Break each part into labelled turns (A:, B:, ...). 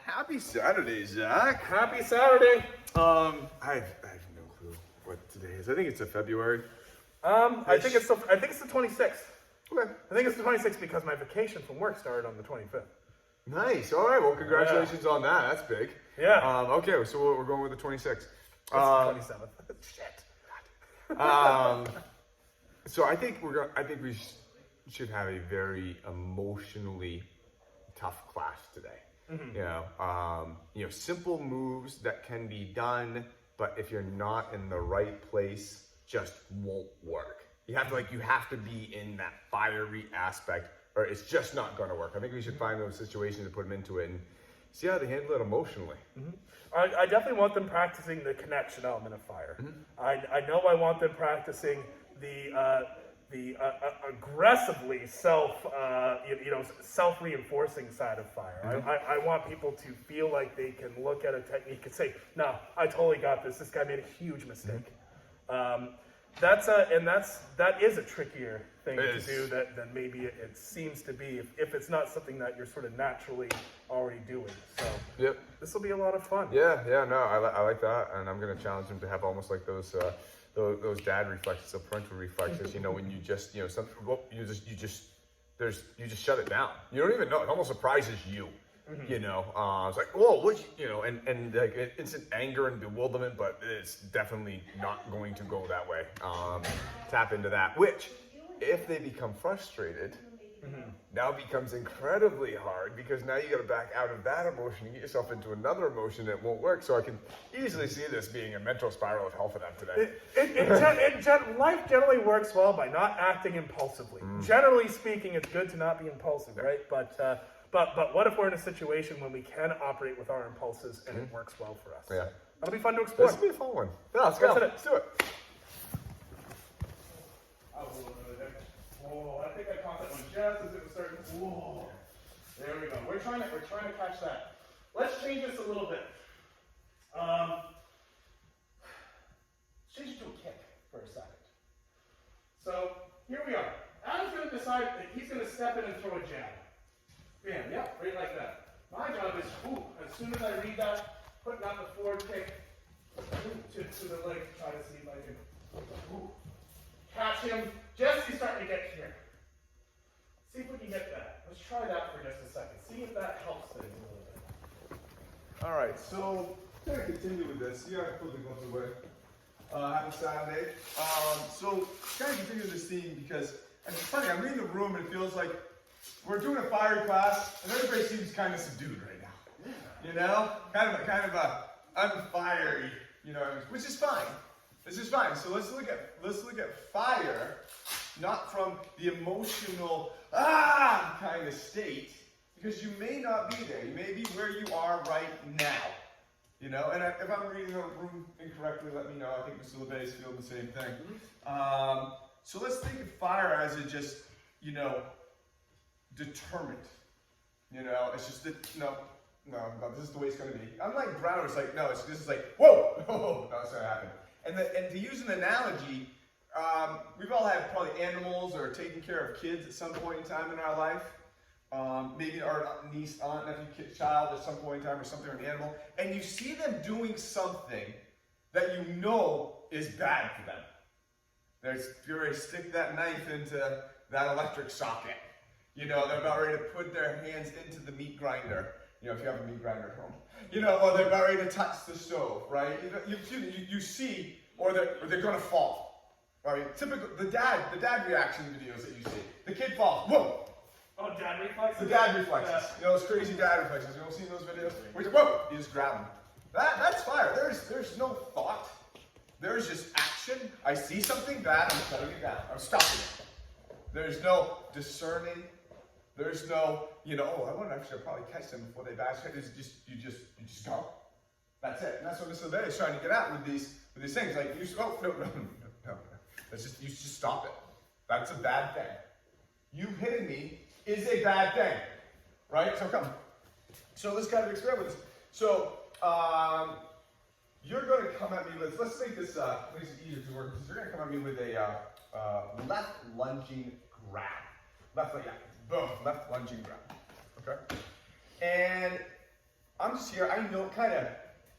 A: Happy Saturday, Zach.
B: Happy Saturday.
A: I have no clue what today is. I think it's a February.
B: I think it's the 26th.
A: Okay.
B: I think it's the 26th because my vacation from work started on the 25th.
A: Nice. All right. Well, congratulations on that. That's big.
B: Yeah.
A: Okay. So we're going with the 26th.
B: It's the 27th. Shit.
A: So I think we should have a very emotionally tough class today.
B: Mm-hmm.
A: Simple moves that can be done, but if you're not in the right place, just won't work. You have to be in that fiery aspect, or it's just not going to work. I think we should find those situations and put them into it and see how they handle it emotionally.
B: Mm-hmm. I definitely want them practicing the connection element of fire.
A: Mm-hmm.
B: I know I want them practicing the aggressively self-reinforcing side of fire.
A: Mm-hmm.
B: I want people to feel like they can look at a technique and say, "No, I totally got this. This guy made a huge mistake."
A: Mm-hmm.
B: That is a trickier thing to do than maybe it seems to be if it's not something that you're sort of naturally already doing. So
A: Yep.
B: this will be a lot of fun.
A: Yeah, no, I like that, and I'm gonna challenge them to have almost like those dad reflexes, those parental reflexes. When you just, you just shut it down. You don't even know. It almost surprises you.
B: Mm-hmm.
A: It's like, whoa, and like instant anger and bewilderment, but it's definitely not going to go that way. Tap into that, which, if they become frustrated, now becomes incredibly hard because now you got to back out of that emotion and get yourself into another emotion that won't work. So I can easily see this being a mental spiral of hell for them today.
B: Life generally works well by not acting impulsively. Generally speaking, it's good to not be impulsive, right? But what if we're in a situation when we can operate with our impulses and it works well for us?
A: Yeah.
B: That'll be fun to explore.
A: This will be a fun one. Yeah, let's go. Let's do it.
B: Oh, I think I caught that one just as it was starting. Whoa. There we go. We're trying to catch that. Let's change this a little bit. Let's change it to a kick for a second. So here we are. Adam's going to decide that he's going to step in and throw a jab. Bam, yep, right like that. My job is, as soon as I read that, putting out the forward kick to the leg, try to see if I can catch him. Just he's starting to get here. See if we can get that. Let's try that for just a second. See if that helps things a little bit.
A: All right, so I'm gonna continue with this. Yeah, I put the gloves away. Happy Saturday. So kind of continue this theme because it's funny. I'm reading the room and it feels like we're doing a fire class and everybody seems kind of subdued right now. Yeah. Kind of a unfiery, which is fine. This is fine. So let's look at fire, not from the emotional kind of state, because you may not be there. You may be where you are right now. And if I'm reading the room incorrectly, let me know. I think Mr. LeBay is feeling the same thing. So let's think of fire as a just, determined. It's just that no, this is the way it's going to be. Unlike Brown, it's like, no, this is like, whoa, no, it's going to happen. And to use an analogy, we've all had probably animals or taken care of kids at some point in time in our life. Maybe our niece, aunt, nephew, child at some point in time or something, or an animal. And you see them doing something that is bad for them. You're ready to stick that knife into that electric socket. They're about ready to put their hands into the meat grinder. If you have a meat grinder at home. Or they're about ready to touch the stove, right? You see, or they're going to fall. Right? Typical, the dad reaction videos that you see. The kid falls, whoa!
B: Oh, dad reflexes?
A: The dad reflexes. Those crazy dad reflexes. You don't see those videos? Where whoa! You just grab them. That's fire. There's no thought. There's just action. I see something bad, I'm shutting it down. I'm stopping it. There's no discerning. There's no, I want to actually probably catch them before they bash. You just go. That's it. And that's what Mr. LeBay is trying to get at with these things. Like, no. You just stop it. That's a bad thing. You hitting me is a bad thing. Right? So come. So let's kind of experiment with this. So, you're going to come at me with, let's make this, makes it easier to work with. You're going to come at me with a left lunging grab. Left lunging grab. Okay? And I'm just here. I know, kind of,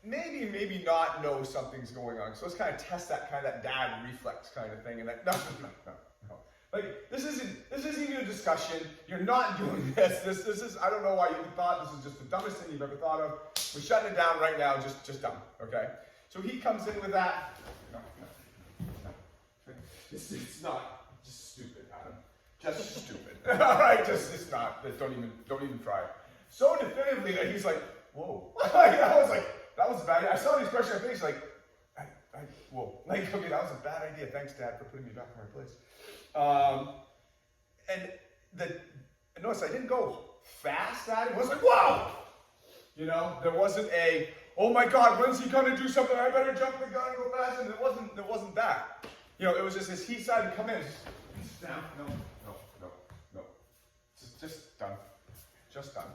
A: maybe not know something's going on. So let's kind of test that kind of that dad reflex kind of thing. And that, no. Like, this isn't even a discussion. You're not doing this. This is, I don't know why you thought this is just the dumbest thing you've ever thought of. We're shutting it down right now, just dumb, okay? So he comes in with that. No. It's not just stupid, Adam. Just stupid. All right, it's not. Don't even try it. So definitively that he's like, whoa. I was like, that was a bad idea. I saw the expression on his face, like, whoa. Like, okay, that was a bad idea. Thanks, Dad, for putting me back in my place. And notice I didn't go fast at him. I was like, wow! You know, there wasn't a, oh my God, when's he gonna do something? I better jump the gun and go fast. And there wasn't that. You know, it was just as he decided to come in, just down. No. Just done. Just done.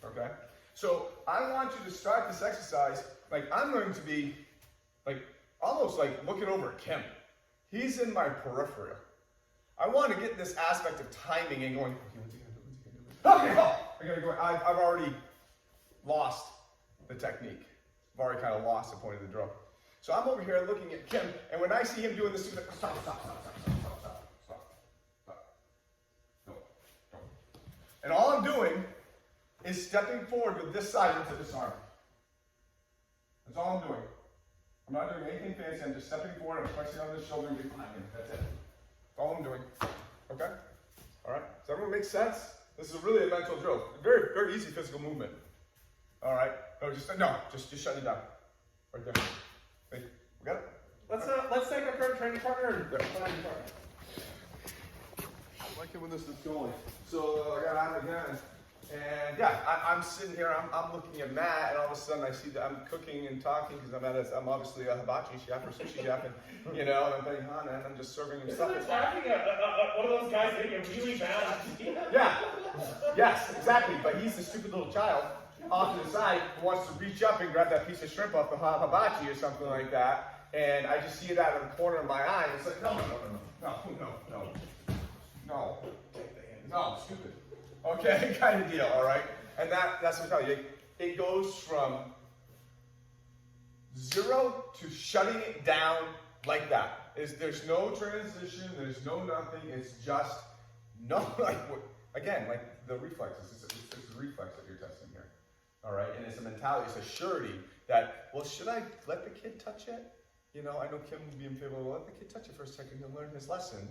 A: Okay? So I want you to start this exercise, like I'm going to be like almost like looking over at Kim. He's in my peripheral. I want to get this aspect of timing and going, okay, what's he gonna do? Okay, go! I gotta go. I've already lost the technique. I've already kind of lost the point of the drill. So I'm over here looking at Kim, and when I see him doing this, he's like, stop. No. And all I'm doing is stepping forward with this side into this arm. That's all I'm doing. I'm not doing anything fancy. I'm just stepping forward, I'm flexing on this shoulder and getting behind him. That's it. That's all I'm doing. Okay? All right? Does everyone make sense? This is really a mental drill. Very, very easy physical movement. All right? Just shut it down. Right there. Hey, we got it?
B: Let's take our current training partner and
A: Yeah.
B: plan your partner.
A: I like it when this is going. So I got out again. And yeah, I'm sitting here, I'm looking at Matt, and all of a sudden I see that I'm cooking and talking because I'm obviously a hibachi chef or sushi chef, and you know, and I'm playing Hana, and I'm just serving him stuff.
B: Isn't attacking one of those guys getting a really bad idea?
A: Yeah, yes, exactly. But he's the stupid little child off to the side who wants to reach up and grab that piece of shrimp off the hibachi or something like that, and I just see it out of the corner of my eye, and it's like, no, stupid. Okay, kind of deal, all right? And that's what I'm telling you. It goes from 0 to shutting it down like that. There's no transition, there's no nothing, it's just, again, like the reflexes. It's the reflex that you're testing here, all right? And it's a mentality, it's a surety that, well, should I let the kid touch it? You know, I know Kim would be in favor, well, let the kid touch it for a second, he'll learn his lesson.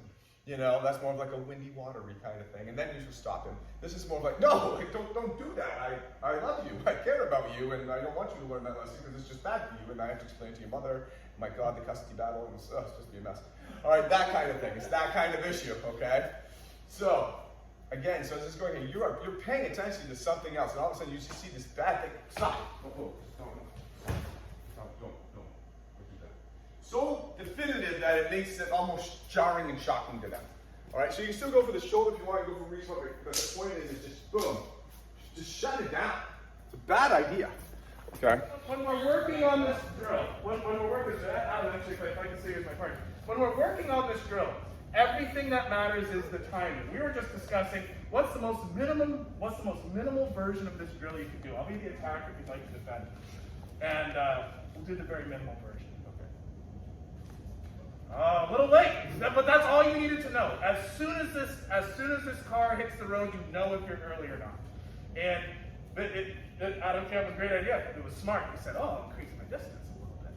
A: You know, that's more of like a windy, watery kind of thing. And then you should stop him. This is more of like, no, like, don't do that. I love you. I care about you. And I don't want you to learn that lesson because it's just bad for you. And I have to explain it to your mother. My God, the custody battle. And it's just be a mess. All right, that kind of thing. It's that kind of issue, okay? So, again, so this is going here. You're paying attention to something else. And all of a sudden you just see this bad thing. Stop. So definitive that it makes it almost jarring and shocking to them. All right, so you can still go for the shoulder if you want to go for reasonable, but the point is just boom, just shut it down. It's a bad idea. Okay.
B: When we're working on this drill, when we're working, actually, if I can see here's my partner. When we're working on this drill, everything that matters is the timing. We were just discussing what's the most minimal version of this drill you can do. I'll be the attacker if you'd like to defend, and we'll do the very minimal version. A little late, but that's all you needed to know. As soon as this car hits the road, you know if you're early or not. And Adam came up with a great idea. It was smart. He said, "Oh, I'll increase my distance a little bit.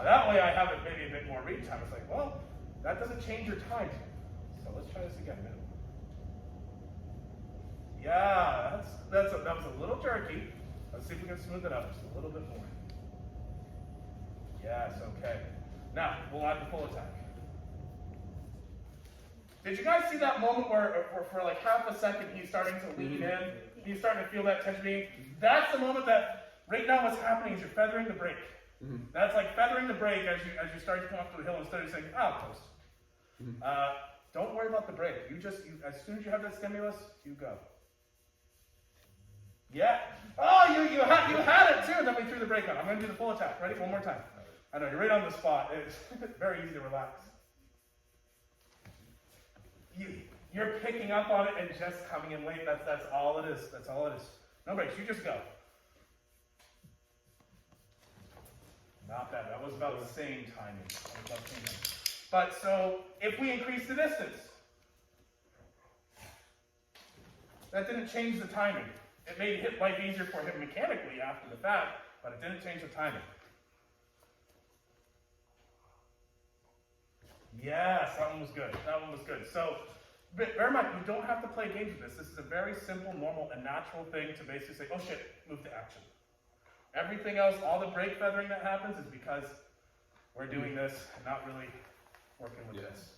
B: That way, I have it maybe a bit more read time." It's like, well, that doesn't change your time. So let's try this again. Yeah, that was a little jerky. Let's see if we can smooth it up just a little bit more. Yes, okay. Now, we'll add the full attack. Did you guys see that moment where for like half a second he's starting to lean in? He's starting to feel that tension being? That's the moment that, right now what's happening is you're feathering the brake. That's like feathering the brake as you start to come up to the hill instead of saying, coast. Don't worry about the brake. As soon as you have that stimulus, you go. Yeah. Oh, you had it too, and then we threw the brake on. I'm going to do the full attack. Ready? One more time. I know, you're right on the spot. It's very easy to relax. You're picking up on it and just coming in late. That's all it is. That's all it is. No breaks. You just go. Not bad. That was about the same timing. But so, if we increase the distance, that didn't change the timing. It made life easier for him mechanically after the fact, but it didn't change the timing. Yes, that one was good. That one was good. So, bear in mind, you don't have to play games with this. This is a very simple, normal, and natural thing to basically say, oh shit, move to action. Everything else, all the brake feathering that happens is because we're doing this and not really working with this.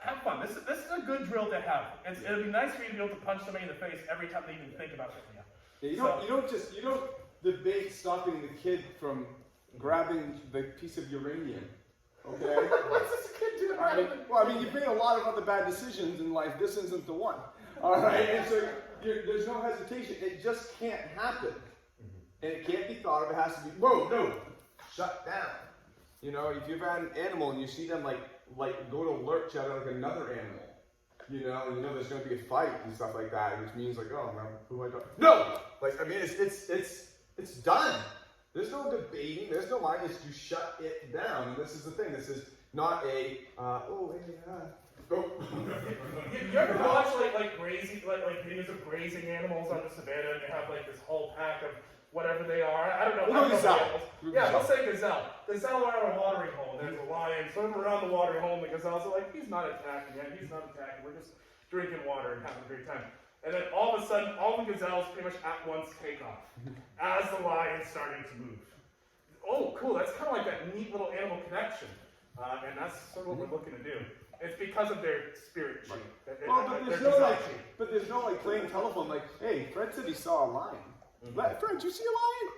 B: Have fun. This is a good drill to have. It'll be nice for you to be able to punch somebody in the face every time they even think about it.
C: Yeah, you don't debate stopping the kid from grabbing the piece of uranium. Okay?
B: What's this kid doing?
C: I mean, you've made a lot of other bad decisions in life. This isn't the one. All right? And so there's no hesitation. It just can't happen. And it can't be thought of. It has to be, whoa, no, shut down. You know, if you've had an animal and you see them like go to lurch at like another animal, and you know there's going to be a fight and stuff like that, which means like, oh, man, who am I talking? No! Like, I mean, it's done. There's no debating. There's no line. It's you shut it down. And this is the thing. This is not a, go.
B: You ever watch like grazing, like videos of grazing animals on the savannah, and you have like this whole pack of whatever they are? I don't know.
C: Well, gazelle.
B: Yeah, let's say gazelle. Gazelle are in a watering hole. There's a lion swimming around the watering hole, and the gazelles are like, he's not attacking yet. He's not attacking. We're just drinking water and having a great time. And then all of a sudden, all the gazelles pretty much at once take off as the lion's starting to move. Oh, cool. That's kind of like that neat little animal connection. And that's sort of what we're looking to do. It's because of their spirit chi.
C: But there's no playing telephone like, hey, Fred said he saw a lion. Fred, did you see a lion?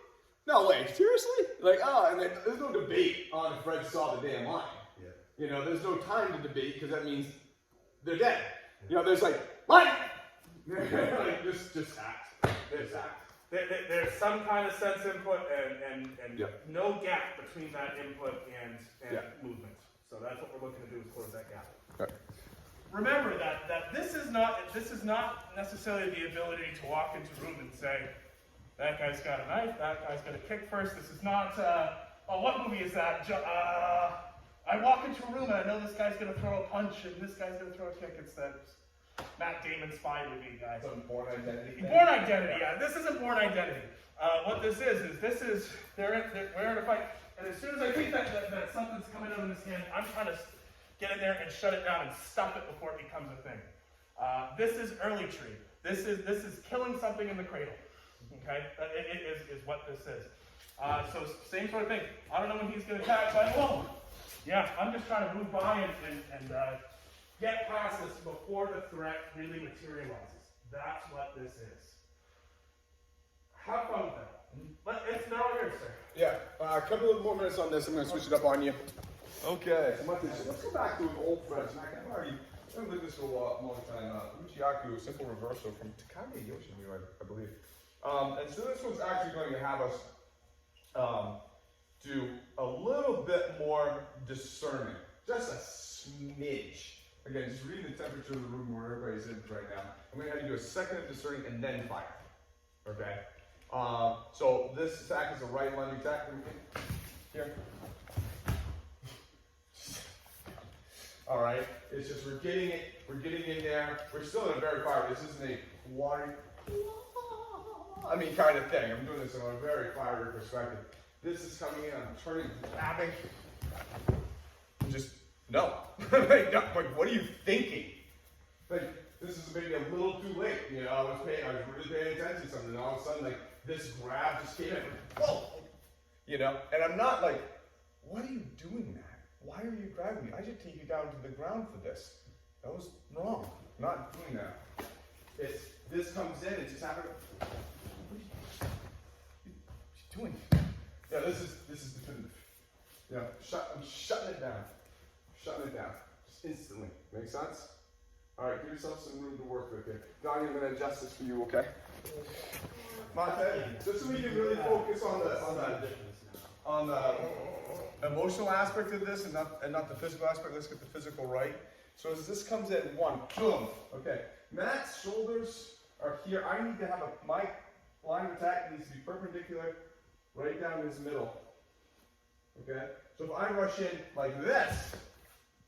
C: No way, seriously? And then there's no debate on if Fred saw the damn lion. Yeah. There's no time to debate because that means they're dead. There's lion! just act.
B: There's some kind of sense input and no gap between that input and movement. So that's what we're looking to do, is close that gap.
C: Okay.
B: Remember that this is not necessarily the ability to walk into a room and say, that guy's got a knife, that guy's got a kick first. This is not, what movie is that? I walk into a room and I know this guy's going to throw a punch and this guy's going to throw a kick. It's that Matt Damon spy movie, guys.
A: Some Born Identity.
B: Born Identity, yeah. This isn't Born Identity. What this is we're in a fight. And as soon as I think that something's coming out of his hand, I'm trying to get in there and shut it down and stop it before it becomes a thing. This is early tree. This is killing something in the cradle. Okay, it is what this is. So same sort of thing. I don't know when he's going to attack, but yeah, I'm just trying to move by and get past this before the threat really materializes. That's what this is. Have fun with that. It's now yours, sir.
C: Yeah, a couple of more minutes on this. I'm going to switch it up on you. Okay.
A: Let's go back to an old French. I've lived this for a long time. Uchiaku, a simple reversal from Takagi Yoshimiya, I believe. And so this one's actually going to have us do a little bit more discerning, just a smidge. Again, just reading the temperature of the room where everybody's in right now. I'm going to have you do a second of discerning and then fire. Okay? So this attack is a right lung attack. Here. All right. It's just we're getting in there. We're still in a very fire. This isn't a watery, kind of thing. I'm doing this from a very fiery perspective. This is coming in. I'm turning, grabbing. Just no. What are you thinking? This is maybe a little too late. I was really paying attention to something, and all of a sudden, this grab just came in. Whoa! And I'm not what are you doing, Matt? Why are you grabbing me? I should take you down to the ground for this. That was wrong. I'm not doing that. This comes in, it's just happening. What are you doing? Yeah, this is definitive. Yeah, I'm shutting it down. Shutting it down. Just instantly. Make sense? Alright, give yourself some room to work with here. Donnie, I'm going to adjust this for you, okay? Monte, just so we can really focus on the emotional aspect of this and not the physical aspect. Let's get the physical right. So as this comes in, one, boom. Okay. Matt's shoulders are here. I need to have my line of attack needs to be perpendicular right down his middle. Okay? So if I rush in like this,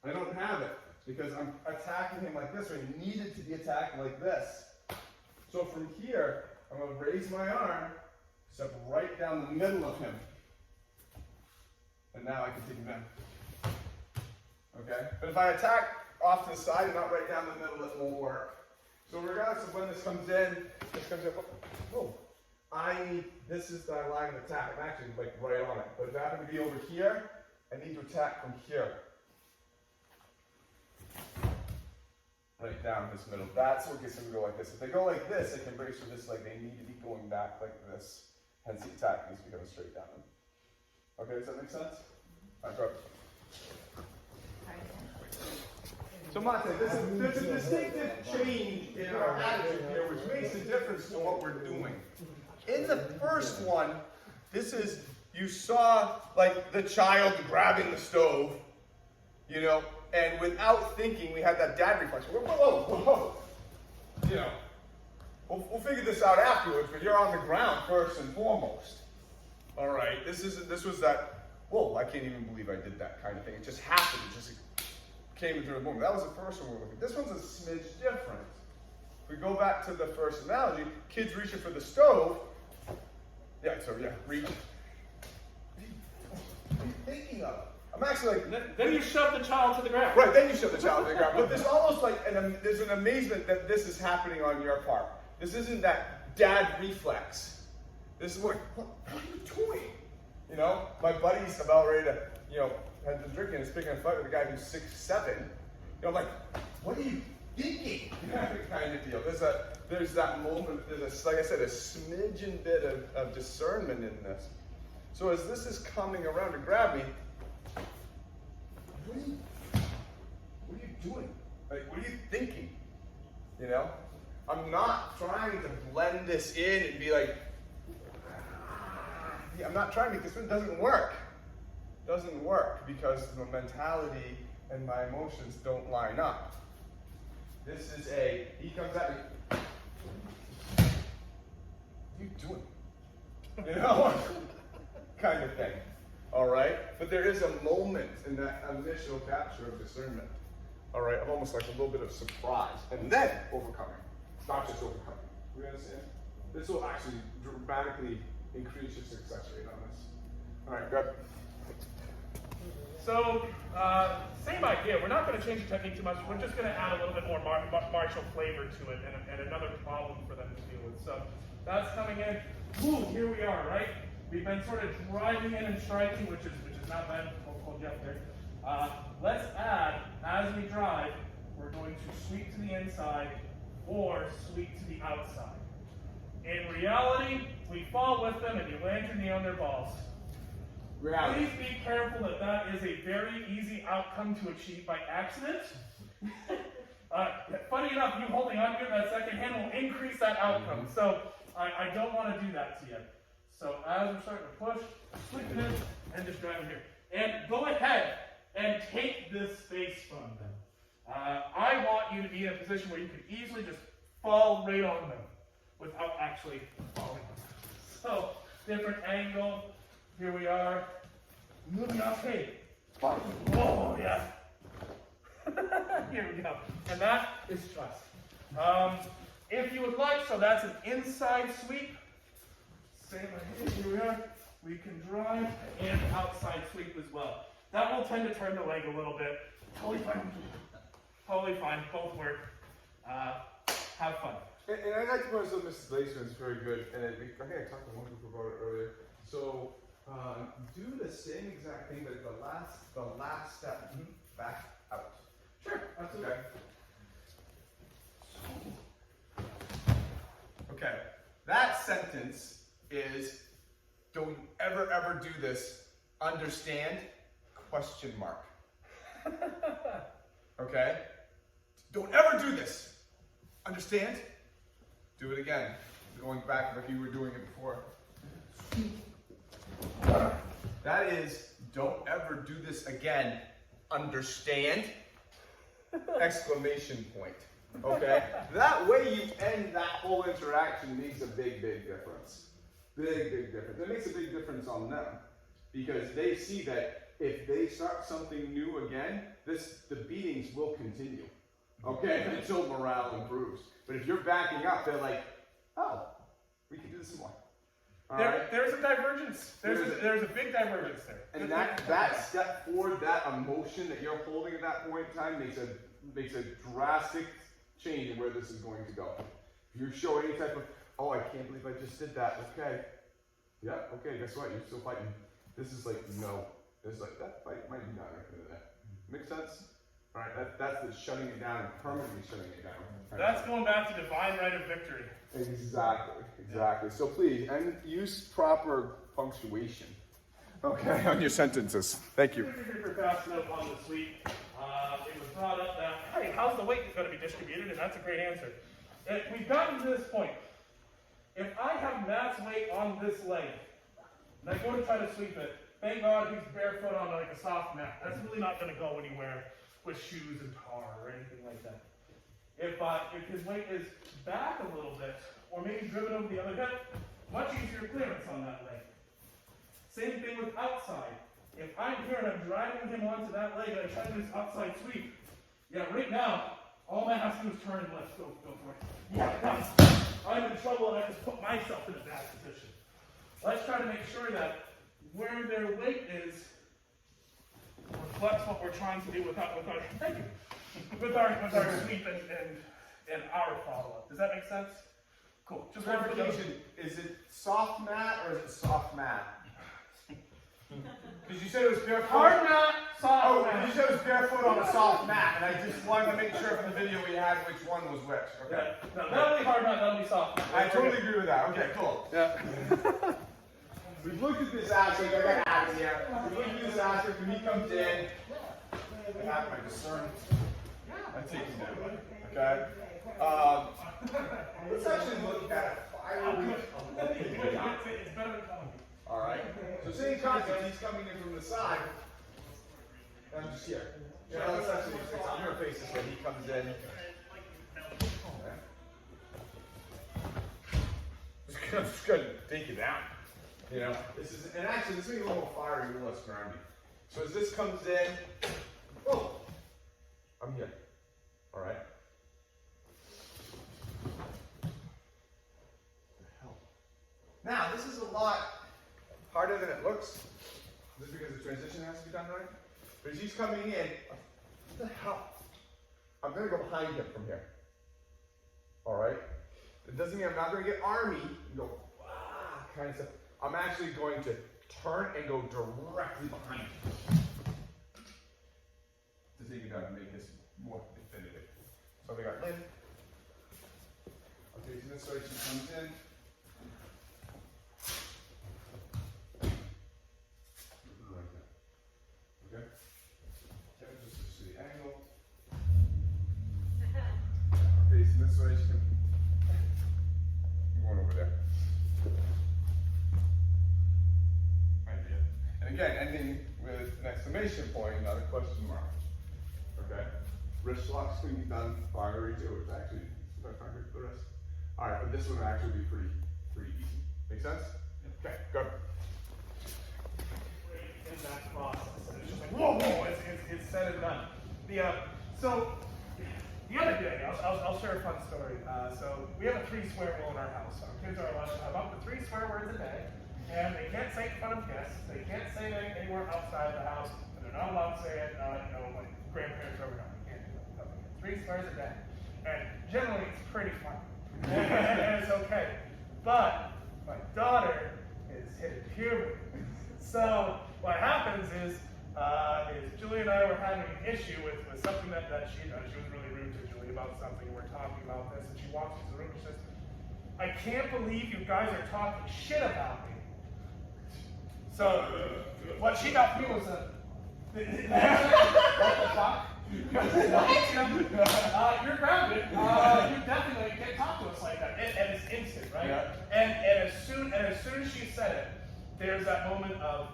A: I don't have it because I'm attacking him like this, or he needed to be attacked like this. So from here, I'm going to raise my arm, step right down the middle of him. And now I can take him down. Okay? But if I attack off to the side and not right down the middle, it won't work. So regardless of when this comes in, oh, this is the line of attack. I'm actually like right on it. But if I happen to be over here, I need to attack from here. Right down this middle. That's what gets them to go like this. If they go like this, they can brace for this like they need to be going back like this. Hence the attack needs to be going straight down them. Okay, does that make sense? All right, go. So Monte, there's a distinctive change in our attitude here, which makes a difference to what we're doing. In the first one, you saw like the child grabbing the stove, you know, and without thinking, we had that dad reflex. Whoa, whoa, whoa. You know, we'll figure this out afterwards, but you're on the ground first and foremost. All right, this was that, whoa, I can't even believe I did that kind of thing. It just happened. It just came into the moment. That was the first one we were looking at. This one's a smidge different. If we go back to the first analogy, kids reaching for the stove. Reach. What are you thinking of? I'm actually like.
B: Then you shove the child to the ground.
A: Right, then you shove the child to the ground. But there's almost like there's an amazement that this is happening on your part. This isn't that dad reflex. This is what are you doing? You know, my buddy's about ready to, has been drinking and is picking a fight with a guy who's 6'7". I'm like, what are you thinking? Kind of deal. There's that moment, like I said, a smidgen bit of discernment in this. So as this is coming around to grab me, what are you doing? Like, what are you thinking? You know? I'm not trying to blend this in and be like, I'm not trying to, because it doesn't work. It doesn't work because the mentality and my emotions don't line up. This is he comes at me. What are you doing? You know? Kind of thing. All right? But there is a moment in that initial capture of discernment. All right? Of almost like a little bit of surprise. And then overcoming. It's not just overcoming. We understand? This will actually dramatically increase your success rate on this. All right, good.
B: So, same idea. We're not going to change the technique too much. We're just going to add a little bit more martial flavor to it and another problem for them to deal with. So, that's coming in. Ooh, here we are, right? We've been sort of driving in and striking, which is not bad. I'll hold you up there. Let's add, as we drive, we're going to sweep to the inside or sweep to the outside. In reality, we fall with them and you land your knee on their balls.
C: Reality.
B: Please be careful that is a very easy outcome to achieve by accident. Funny enough, you holding on to that second hand will increase that outcome. So I don't want to do that to you. So as we're starting to push, sweep it in and just drive it here. And go ahead and take this space from them. I want you to be in a position where you can easily just fall right on them without actually falling. So, different angle. Here we are. Moving off. Hey. Oh, yeah. Here we go. And that is trust. If you would like, so that's an inside sweep. Same right here. Here we are. We can drive and outside sweep as well. That will tend to turn the leg a little bit. Totally fine. Totally fine. Both work. Have fun.
A: And I'd like to point out something Mrs. Glaser is very good, and I think I talked to one group about it earlier. So do the same exact thing, but the last step, back out.
B: Sure, absolutely.
A: Okay, that sentence is, don't ever do this, understand, question mark. Okay? Don't ever do this, understand? Do it again, going back like you were doing it before. That is, don't ever do this again, understand? Exclamation point. Okay? That way you end that whole interaction makes a big difference. Big difference. It makes a big difference on them.
C: because they see that if they start something new again, the beatings will continue, okay, until morale improves. But if you're backing up, they're like, oh, we can do this some more. All right?
B: There's a divergence. There's a big divergence there.
C: And that step forward, that emotion that you're holding at that point in time makes a drastic change in where this is going to go. If you show any type of, oh, I can't believe I just did that. Okay. Yeah, okay, guess what? You're still fighting. This is like, no. It's like, that fight might be done right there. That. Make sense? All right, that's the shutting it down, permanently shutting it down.
B: That's going back to divine right of victory.
C: Exactly. So please, and use proper punctuation. Okay, on your sentences. Thank you.
B: For fast note on this week, it was brought up that, hey, how's the weight going to be distributed? And that's a great answer. We've gotten to this point. If I have Matt's weight on this leg, and I go to try to sweep it, thank God he's barefoot on like a soft mat. That's really not going to go anywhere with shoes and tar or anything like that. If his weight is back a little bit, or maybe driven over the other hip, much easier clearance on that leg. Same thing with outside. If I'm here and I'm driving him onto that leg and I try to do this outside sweep, yeah, right now, all I have to do is turn and let's go for it. Yeah, I'm in trouble and I just put myself in a bad position. Let's try to make sure that where their weight is reflects what we're trying to do with our thank you. With our sweep and our follow-up. Does that make sense? Cool. Just
C: Clarification, is it soft mat or is it soft mat? Because you said it was barefoot.
B: Hard mat, soft mat.
C: You said it was barefoot on a soft mat, and I just wanted to make sure from the video we had which one was which. Okay.
B: Yeah. No, that'll be hard mat, that'll be soft mat.
C: I totally agree with that. Okay, cool. Yeah. We've looked at this aspect. I got Adam here. We've looked at this aspect when he comes in. I have my discernment. I take him down. Okay. Let's actually look at fire.
B: It's better than telling me.
C: All right. So same concept. He's coming in from the side. And I'm just here. You know, let's actually fix on your face this way. He comes in. I'm just gonna take it down. You know, this is, and actually this is a little fiery, a little less groundy. So as this comes in, oh, I'm here. All right. Now, this is a lot harder than it looks, just because the transition has to be done right. But as he's coming in, what the hell? I'm going to go behind him from here. All right? It doesn't mean I'm not going to get army and go, kind of stuff. I'm actually going to turn and go directly behind him to take it down and make this more definitive. So we got Lynn. Okay, so this way she comes in. Okay? Just to see the angle. Facing this way, she can. I'm going over there. Idea. And again, ending with an exclamation point, not a question mark. Okay? Wrist locks can be done fiery too. It's actually sometimes harder for the rest. Alright, but this one will actually be pretty easy. Make sense? Okay, go.
B: In that process. And it's just like, whoa, it's said and done. So, the other day, I'll share a fun story. So, we have a 3 swear rule in our house. Our kids are allowed to have up to 3 swear words a day, and they can't say it in front of guests, they can't say it anywhere outside the house, and they're not allowed to say it, when grandparents are over. They can't do it. 3 swears a day. And generally, it's pretty fun. And it's okay. But, my daughter is hitting puberty. So, what happens is Julie and I were having an issue with something that she was really rude to Julie about something. We're talking about this, and she walks into the room and she says, I can't believe you guys are talking shit about me. So, what she got from me was a, what the fuck? You're grounded. You definitely can't talk to us like that. And it's instant, right? Yeah. And as soon as she said it, there's that moment of,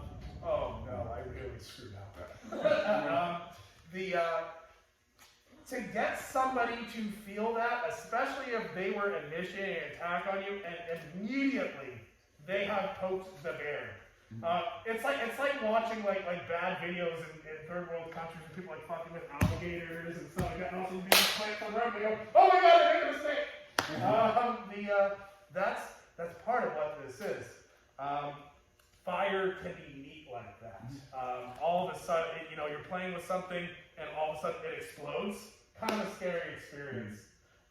B: oh no, I really screwed up. To get somebody to feel that, especially if they were initiating an attack on you, and immediately they have poked the bear. It's like watching like bad videos in third world countries where people like fucking with alligators and stuff like that, and also being played for them. They go, oh my god, I made a mistake. That's part of what this is. Fire can be neat like that. All of a sudden, you're playing with something, and all of a sudden it explodes. Kind of a scary experience.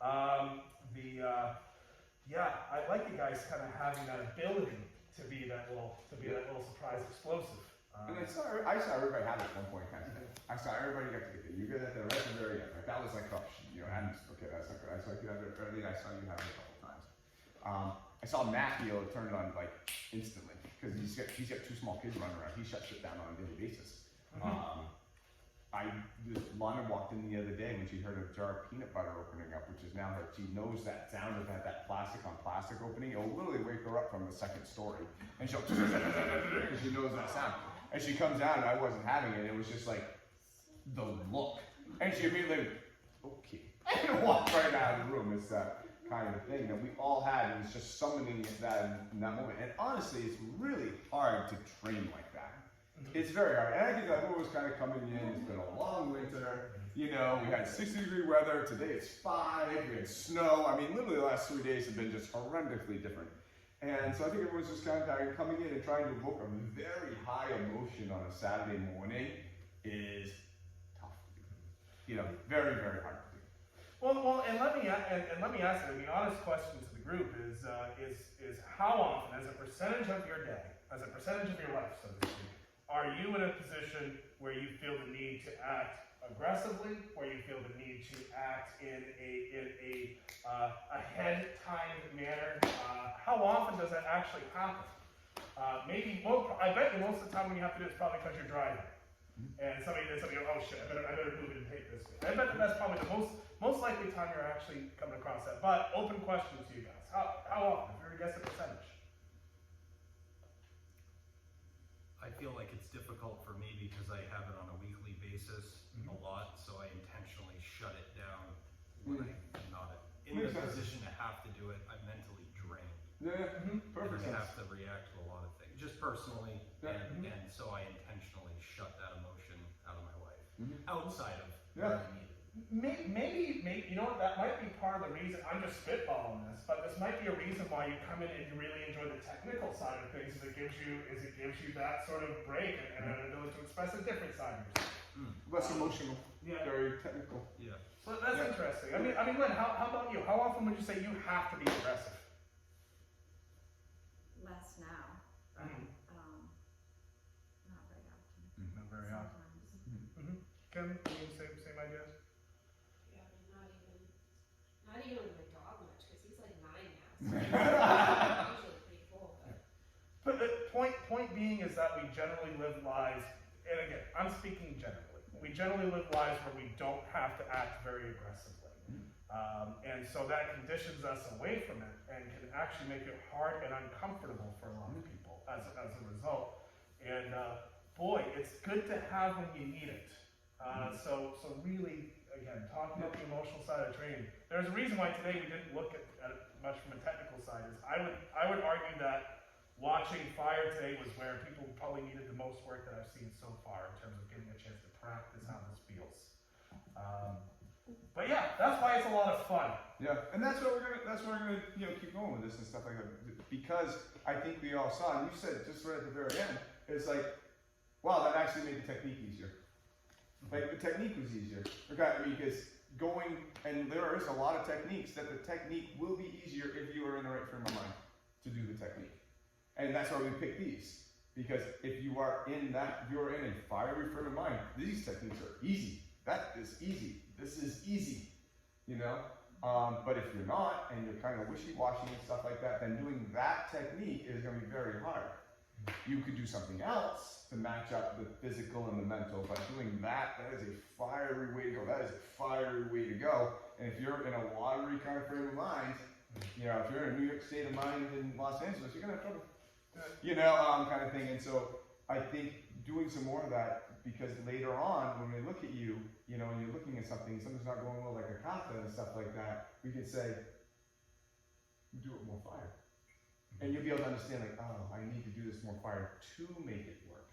B: I like you guys kind of having that ability to be that little surprise explosive.
C: And I saw everybody have it at one point, kind of thing. I saw everybody get together. You get at the right at the very end. Like that was like, oh, and okay, that's not good. I saw you have it early. I saw you have it a couple times. I saw Matt be able to turn it on like instantly because he's got two small kids running around. He shuts it down on a daily basis. Lana walked in the other day when she heard a jar of peanut butter opening up, which is now her. She knows that sound of that plastic on plastic opening. It'll literally wake her up from the second story, and she'll because she knows that sound. And she comes out, and I wasn't having it. It was just like the look, and she immediately, okay, and walked right out of the room. It's that kind of thing that we all had. It was just summoning that in that moment. And honestly, it's really hard to train like that. It's very hard. And I think that was kind of coming in. It's been a long winter. We had 60-degree weather. Today it's 5. We had snow. I mean, literally the last 3 days have been just horrendously different. And so I think everyone's just kind of tired. Coming in and trying to evoke a very high emotion on a Saturday morning is tough to do. Very, very hard to do.
B: Well, and let me ask you. The honest question to the group is how often, as a percentage of your day, as a percentage of your life, so to speak, are you in a position where you feel the need to act aggressively, where you feel the need to act in a ahead-timed manner? How often does that actually happen? I bet you most of the time when you have to do it, it's probably because you're driving. And somebody goes, oh shit, I better move it and take this. I bet that's probably the most likely time you're actually coming across that. But open question to you guys. How often? If you were to guess a percentage.
D: I feel like it's difficult for me because I have it on a weekly basis a lot, so I intentionally shut it down when I'm not in the position to have to do it. I'm mentally drained.
C: Yeah, perfect
D: And I
C: sense.
D: have to react to a lot of things, just personally, and so I intentionally shut that emotion out of my life, outside of where I need it.
B: Maybe, you know what, that might be part of the reason, I'm just spitballing this, but this might be a reason why you come in and you really enjoy the technical side of things, it gives you that sort of break and an ability to express a different side of yourself.
C: Less emotional,
B: Yeah.
C: very technical.
D: Yeah.
B: So that's interesting. I mean, Lynn, how about you? How often would you say you have to be aggressive?
E: Less now, but not very often.
B: Not very often.
E: Sometimes.
B: Kim, same ideas?
F: Yeah, not even with my dog much, because he's like 9 now. So I'm usually pretty cool, but
B: But the point being is that we generally live lives, and again, I'm speaking generally. We generally live lives where we don't have to act very aggressively. And so that conditions us away from it and can actually make it hard and uncomfortable for a lot of people as a result. And boy, it's good to have when you need it. So really, again, talking about the emotional side of training, there's a reason why today we didn't look at it much from a technical side. I would argue that watching fire today was where people probably needed the most work that I've seen so far in terms of getting a chance to practice how this feels. But yeah, that's why it's a lot of fun.
C: Yeah, and that's what we're gonna keep going with this and stuff like that, because I think we all saw, and you said just right at the very end, it's like, wow, that actually made the technique easier. Like the technique was easier, because going, and there is a lot of techniques that the technique will be easier if you are in the right frame of mind to do the technique, and that's why we pick these, because if you are in a fiery frame of mind, these techniques are easy. That is easy. This is easy, But if you're not, and you're kind of wishy-washy and stuff like that, then doing that technique is going to be very hard. You could do something else to match up the physical and the mental, but doing that is a fiery way to go. That is a fiery way to go. And if you're in a watery kind of frame of mind, if you're in a New York state of mind in Los Angeles, you're going to have trouble. Kind of thing. And so I think doing some more of that, because later on, when we look at you, when you're looking at something's not going well, like a kata and stuff like that, we could say, do it more fire.
A: And you'll be able to understand, like, oh, I need to do this more fire to make it work.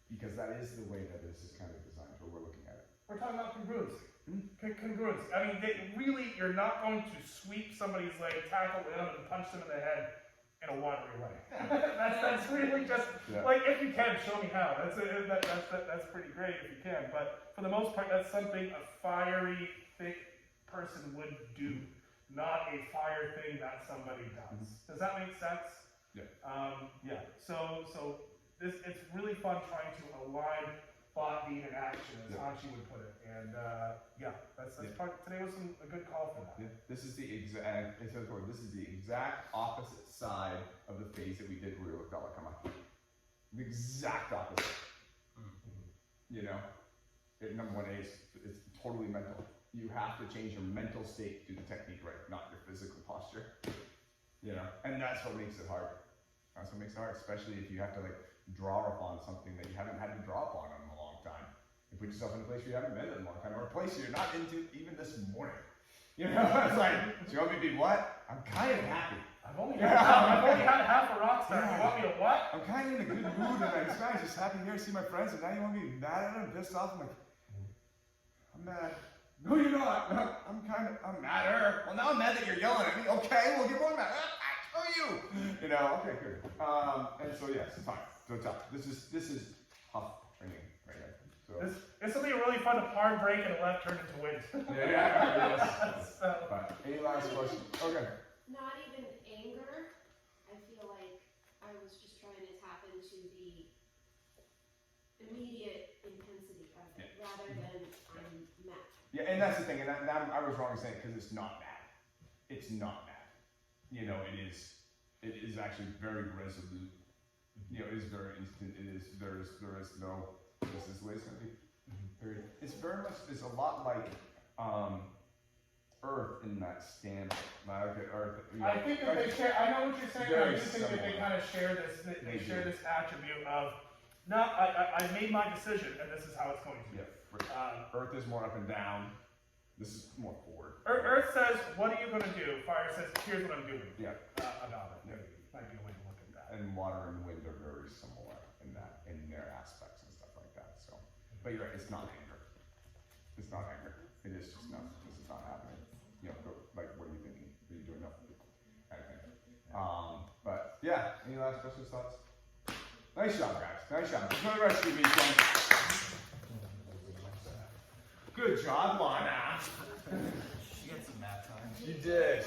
A: Because that is the way that this is kind of designed, but we're looking at it.
B: We're talking about congruency.
A: Hmm?
B: Congruency. I mean, you're not going to sweep somebody's leg, tackle them, and punch them in the head in a watery way. that's really just,
A: Yeah.
B: like, if you can, show me how. That's pretty great if you can. But for the most part, that's something a fiery, thick person would do, not a fire thing that somebody does. Does that make sense?
A: Yeah.
B: Yeah. So it's really fun trying to align thought, deed, and action, as
A: Yeah.
B: Anchi would put it. And that's
A: Yeah.
B: part. Today was a good call for that.
A: Yeah, this is the exact, it says, this is the exact opposite side of the phase that we did where we looked at Kama. The exact opposite. You know? Number one is, it's totally mental. You have to change your mental state to do the technique right, not your physical posture. You know? And that's what makes it hard. That's what makes it hard, especially if you have to like draw upon something that you haven't had to draw upon in a long time. You put yourself in a place where you haven't been in a long time, or a place you're not into even this morning. You know, it's like, so you want me to be what? I'm kind of happy.
B: I've only had half a rock star. You want me to what?
A: I'm kind of in a good mood, and I'm just happy here to see my friends, and now you want me to be mad at them, pissed off? I'm like, I'm mad. No, you're not. No, I'm madder. Well, now I'm mad that you're yelling at me. Okay, well, get more mad. I tell you. You know, okay, good. And so, yes, it's fine. So it's tough. This is tough training right here. So.
B: This will be really fun to hard break and a left turn into wind.
A: Yes.
B: So,
A: But any last question? Okay.
F: Not even anger. I feel like I was just trying to tap into the immediate intensity of it rather than I'm mad.
A: Yeah, and that's the thing, and I was wrong in saying it because it's not mad. It's not mad. You know, it is actually very resolute. You know, it is very instant. There is no, this is the way it's going to be. Period. It's very much, it's a lot like Earth in that standpoint. Okay, Earth. You know,
B: I think that they share. I know what you're saying.
A: Very
B: I do think that they
A: similar.
B: kind of share this. They
A: They
B: share
A: do.
B: this attribute of, no, I made my decision, and this is how it's going to be.
A: Yeah. Earth is more up and down. This is more forward.
B: Earth says, "What are you going to do?" Fire says, "Here's what I'm doing."
A: Yeah.
B: About it.
A: Yeah.
B: Might be a way to look at that.
A: And water and wind are very similar in their aspects and stuff like that. So, but you're right. It's not anger. It's not anger. It is just no. This is not happening. You know, like what are you thinking? What are you doing? No. Kind of thing. But yeah. Any last questions, thoughts? Nice job, guys. Nice job. Enjoy the rest of your weekend. Good job, Lana.
D: She had some math time.
A: She did.